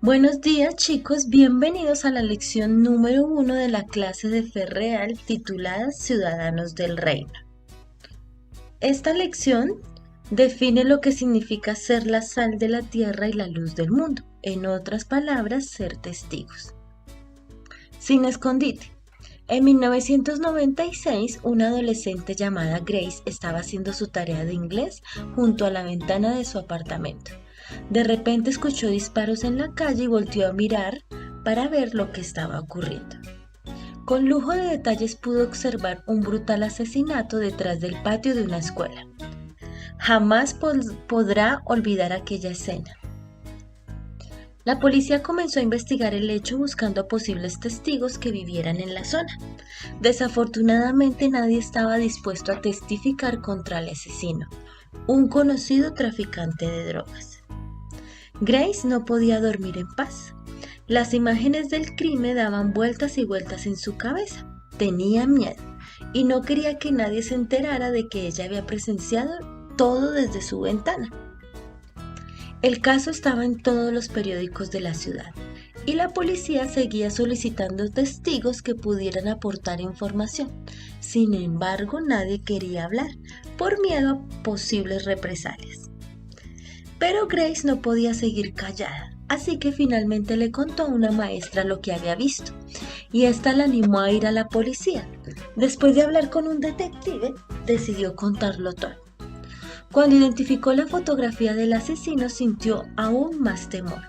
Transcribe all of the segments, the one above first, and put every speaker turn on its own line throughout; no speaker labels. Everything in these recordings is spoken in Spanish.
Buenos días chicos, bienvenidos a la lección número 1 de la clase de Fe Real titulada Ciudadanos del Reino. Esta lección define lo que significa ser la sal de la tierra y la luz del mundo, en otras palabras, ser testigos. Sin escondite. En 1996, una adolescente llamada Grace estaba haciendo su tarea de inglés junto a la ventana de su apartamento. De repente escuchó disparos en la calle y volteó a mirar para ver lo que estaba ocurriendo. Con lujo de detalles pudo observar un brutal asesinato detrás del patio de una escuela. Jamás podrá olvidar aquella escena. La policía comenzó a investigar el hecho buscando a posibles testigos que vivieran en la zona. Desafortunadamente nadie estaba dispuesto a testificar contra el asesino, un conocido traficante de drogas. Grace no podía dormir en paz. Las imágenes del crimen daban vueltas y vueltas en su cabeza. Tenía miedo y no quería que nadie se enterara de que ella había presenciado todo desde su ventana. El caso estaba en todos los periódicos de la ciudad y la policía seguía solicitando testigos que pudieran aportar información. Sin embargo, nadie quería hablar por miedo a posibles represalias. Pero Grace no podía seguir callada, así que finalmente le contó a una maestra lo que había visto, y ésta la animó a ir a la policía. Después de hablar con un detective, decidió contarlo todo. Cuando identificó la fotografía del asesino, sintió aún más temor.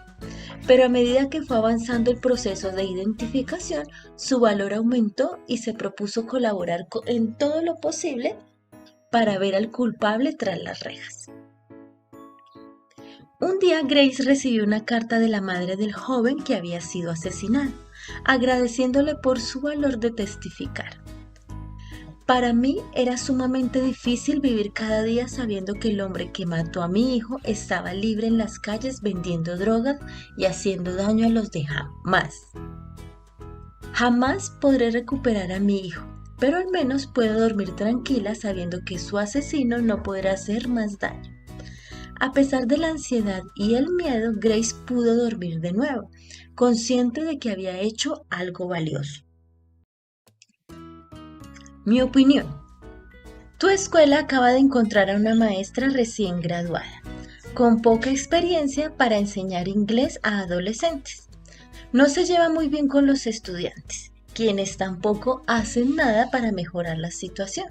Pero a medida que fue avanzando el proceso de identificación, su valor aumentó y se propuso colaborar en todo lo posible para ver al culpable tras las rejas. Un día Grace recibió una carta de la madre del joven que había sido asesinado, agradeciéndole por su valor de testificar. Para mí era sumamente difícil vivir cada día sabiendo que el hombre que mató a mi hijo estaba libre en las calles vendiendo drogas y haciendo daño a los demás. Jamás podré recuperar a mi hijo, pero al menos puedo dormir tranquila sabiendo que su asesino no podrá hacer más daño. A pesar de la ansiedad y el miedo, Grace pudo dormir de nuevo, consciente de que había hecho algo valioso. Mi opinión. Tu escuela acaba de encontrar a una maestra recién graduada, con poca experiencia para enseñar inglés a adolescentes. No se lleva muy bien con los estudiantes, quienes tampoco hacen nada para mejorar la situación.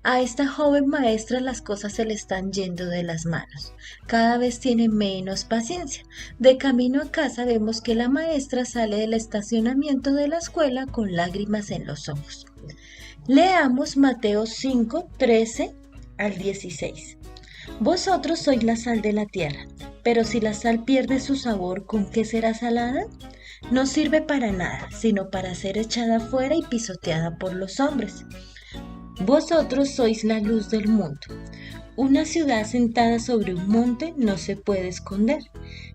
A esta joven maestra las cosas se le están yendo de las manos. Cada vez tiene menos paciencia. De camino a casa vemos que la maestra sale del estacionamiento de la escuela con lágrimas en los ojos. Leamos Mateo 5, 13 al 16. Vosotros sois la sal de la tierra, pero si la sal pierde su sabor, ¿con qué será salada? No sirve para nada, sino para ser echada fuera y pisoteada por los hombres. Vosotros sois la luz del mundo. Una ciudad sentada sobre un monte no se puede esconder,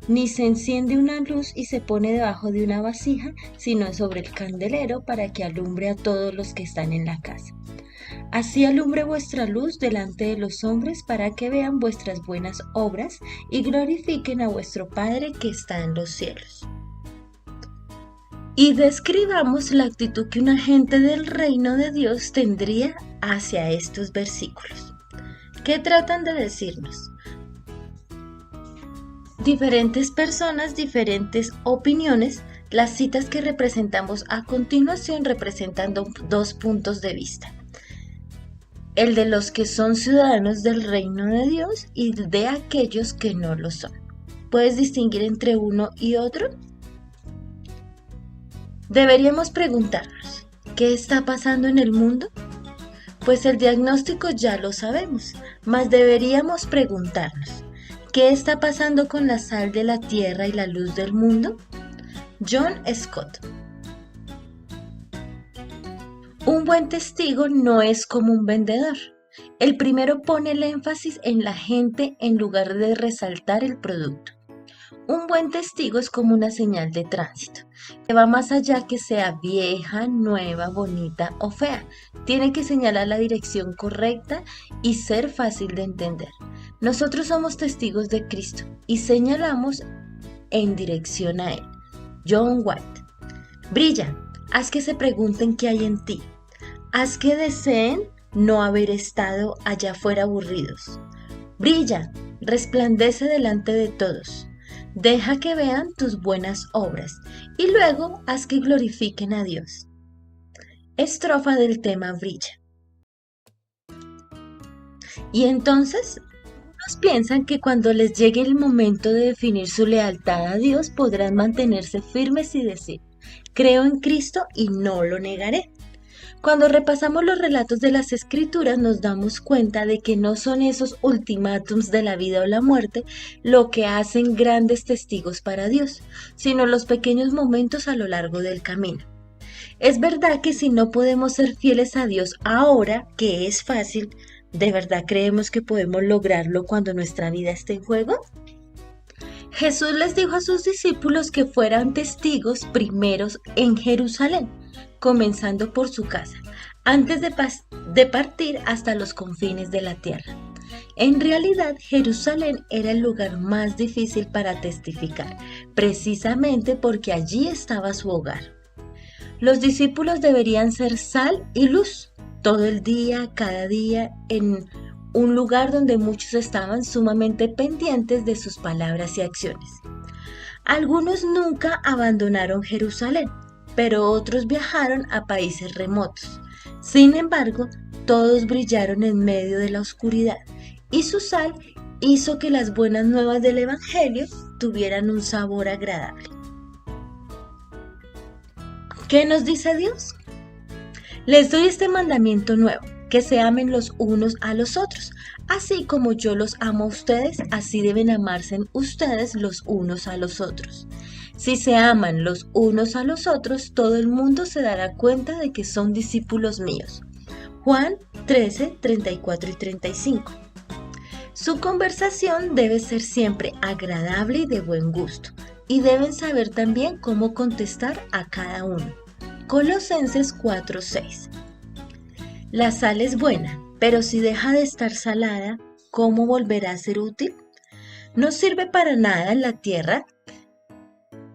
ni se enciende una luz y se pone debajo de una vasija, sino sobre el candelero para que alumbre a todos los que están en la casa. Así alumbre vuestra luz delante de los hombres para que vean vuestras buenas obras y glorifiquen a vuestro Padre que está en los cielos. Y describamos la actitud que un agente del reino de Dios tendría hacia estos versículos. ¿Qué tratan de decirnos? Diferentes personas, diferentes opiniones. Las citas que representamos a continuación representan dos puntos de vista. El de los que son ciudadanos del reino de Dios y de aquellos que no lo son. ¿Puedes distinguir entre uno y otro? Deberíamos preguntarnos, ¿qué está pasando en el mundo? Pues el diagnóstico ya lo sabemos, mas deberíamos preguntarnos, ¿qué está pasando con la sal de la tierra y la luz del mundo? John Scott. Un buen testigo no es como un vendedor. El primero pone el énfasis en la gente en lugar de resaltar el producto. Un buen testigo es como una señal de tránsito, que va más allá que sea vieja, nueva, bonita o fea. Tiene que señalar la dirección correcta y ser fácil de entender. Nosotros somos testigos de Cristo y señalamos en dirección a él. John White. Brilla, haz que se pregunten qué hay en ti. Haz que deseen no haber estado allá afuera aburridos. Brilla, resplandece delante de todos. Deja que vean tus buenas obras y luego haz que glorifiquen a Dios. Estrofa del tema Brilla. Y entonces, unos piensan que cuando les llegue el momento de definir su lealtad a Dios podrán mantenerse firmes y decir, creo en Cristo y no lo negaré. Cuando repasamos los relatos de las Escrituras nos damos cuenta de que no son esos ultimátums de la vida o la muerte lo que hacen grandes testigos para Dios, sino los pequeños momentos a lo largo del camino. Es verdad que si no podemos ser fieles a Dios ahora, que es fácil, ¿de verdad creemos que podemos lograrlo cuando nuestra vida esté en juego? Jesús les dijo a sus discípulos que fueran testigos primeros en Jerusalén, comenzando por su casa, antes de partir hasta los confines de la tierra. En realidad, Jerusalén era el lugar más difícil para testificar, precisamente porque allí estaba su hogar. Los discípulos deberían ser sal y luz, todo el día, cada día, en un lugar donde muchos estaban sumamente pendientes de sus palabras y acciones. Algunos nunca abandonaron Jerusalén, pero otros viajaron a países remotos. Sin embargo, todos brillaron en medio de la oscuridad, y su sal hizo que las buenas nuevas del Evangelio tuvieran un sabor agradable. ¿Qué nos dice Dios? Les doy este mandamiento nuevo, que se amen los unos a los otros. Así como yo los amo a ustedes, así deben amarse ustedes los unos a los otros. Si se aman los unos a los otros, todo el mundo se dará cuenta de que son discípulos míos. Juan 13, 34 y 35. Su conversación debe ser siempre agradable y de buen gusto, y deben saber también cómo contestar a cada uno. Colosenses 4, 6. La sal es buena, pero si deja de estar salada, ¿cómo volverá a ser útil? No sirve para nada en la tierra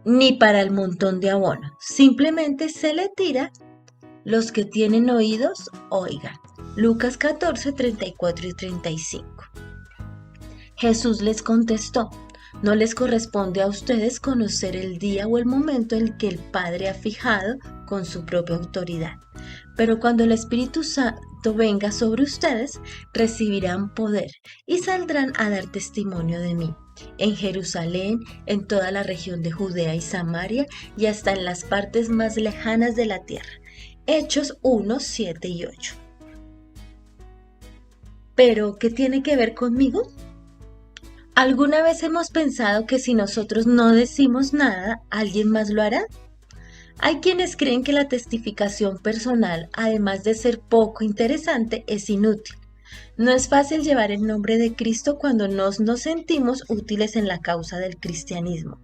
ni para el montón de abono. Simplemente se le tira. Los que tienen oídos, oigan. Lucas 14, 34 y 35. Jesús les contestó, no les corresponde a ustedes conocer el día o el momento en que el Padre ha fijado con su propia autoridad. Pero cuando el Espíritu Santo venga sobre ustedes, recibirán poder y saldrán a dar testimonio de mí, en Jerusalén, en toda la región de Judea y Samaria y hasta en las partes más lejanas de la tierra. Hechos 1, 7 y 8. ¿Pero qué tiene que ver conmigo? ¿Alguna vez hemos pensado que si nosotros no decimos nada, alguien más lo hará? Hay quienes creen que la testificación personal, además de ser poco interesante, es inútil. No es fácil llevar el nombre de Cristo cuando nos sentimos útiles en la causa del cristianismo.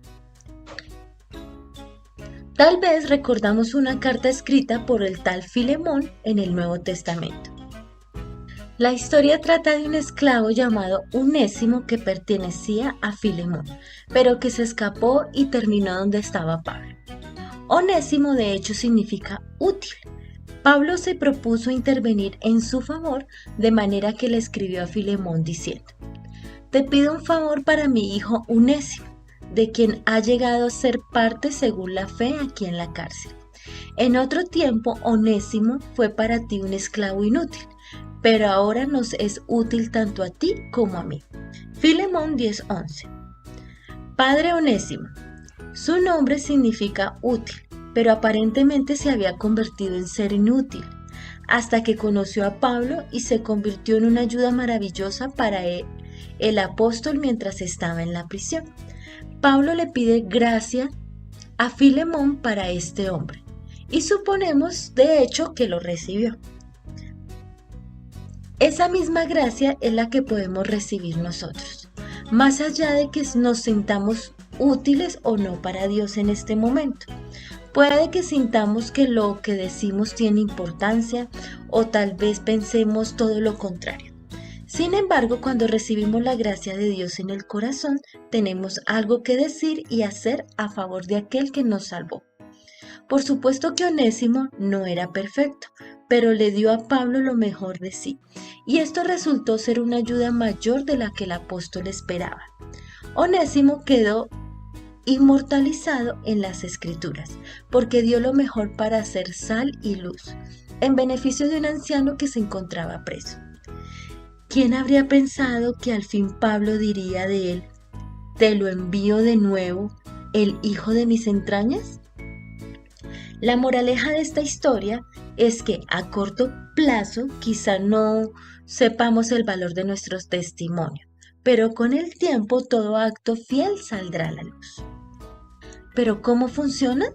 Tal vez recordamos una carta escrita por el tal Filemón en el Nuevo Testamento. La historia trata de un esclavo llamado Onésimo que pertenecía a Filemón, pero que se escapó y terminó donde estaba Pablo. Onésimo de hecho significa útil. Pablo se propuso intervenir en su favor, de manera que le escribió a Filemón diciendo: te pido un favor para mi hijo Onésimo, de quien ha llegado a ser parte según la fe aquí en la cárcel. En otro tiempo Onésimo fue para ti un esclavo inútil, pero ahora nos es útil tanto a ti como a mí. Filemón 10:11. Padre Onésimo. Su nombre significa útil, pero aparentemente se había convertido en ser inútil, hasta que conoció a Pablo y se convirtió en una ayuda maravillosa para él, el apóstol, mientras estaba en la prisión. Pablo le pide gracia a Filemón para este hombre, y suponemos de hecho que lo recibió. Esa misma gracia es la que podemos recibir nosotros, más allá de que nos sintamos útiles o no para Dios en este momento. Puede que sintamos que lo que decimos tiene importancia o tal vez pensemos todo lo contrario. Sin embargo, cuando recibimos la gracia de Dios en el corazón, tenemos algo que decir y hacer a favor de aquel que nos salvó. Por supuesto que Onésimo no era perfecto, pero le dio a Pablo lo mejor de sí, y esto resultó ser una ayuda mayor de la que el apóstol esperaba. Onésimo quedó inmortalizado en las Escrituras, porque dio lo mejor para hacer sal y luz, en beneficio de un anciano que se encontraba preso. ¿Quién habría pensado que al fin Pablo diría de él: "Te lo envío de nuevo, el hijo de mis entrañas"? La moraleja de esta historia es que a corto plazo quizá no sepamos el valor de nuestro testimonio, pero con el tiempo todo acto fiel saldrá a la luz. ¿Pero cómo funciona?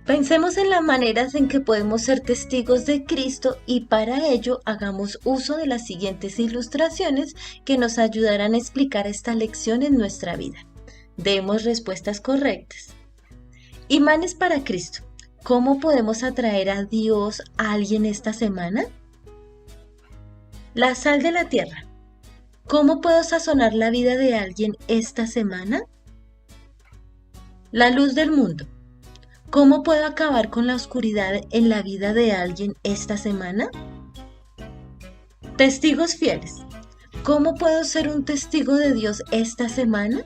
Pensemos en las maneras en que podemos ser testigos de Cristo y para ello hagamos uso de las siguientes ilustraciones que nos ayudarán a explicar esta lección en nuestra vida. Demos respuestas correctas. Imanes para Cristo. ¿Cómo podemos atraer a Dios a alguien esta semana? La sal de la tierra. ¿Cómo puedo sazonar la vida de alguien esta semana? La luz del mundo. ¿Cómo puedo acabar con la oscuridad en la vida de alguien esta semana? Testigos fieles. ¿Cómo puedo ser un testigo de Dios esta semana?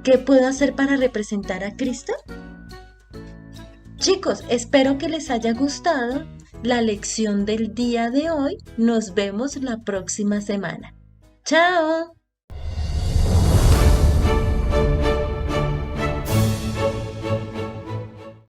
¿Qué puedo hacer para representar a Cristo? Chicos, espero que les haya gustado la lección del día de hoy. Nos vemos la próxima semana. ¡Chao!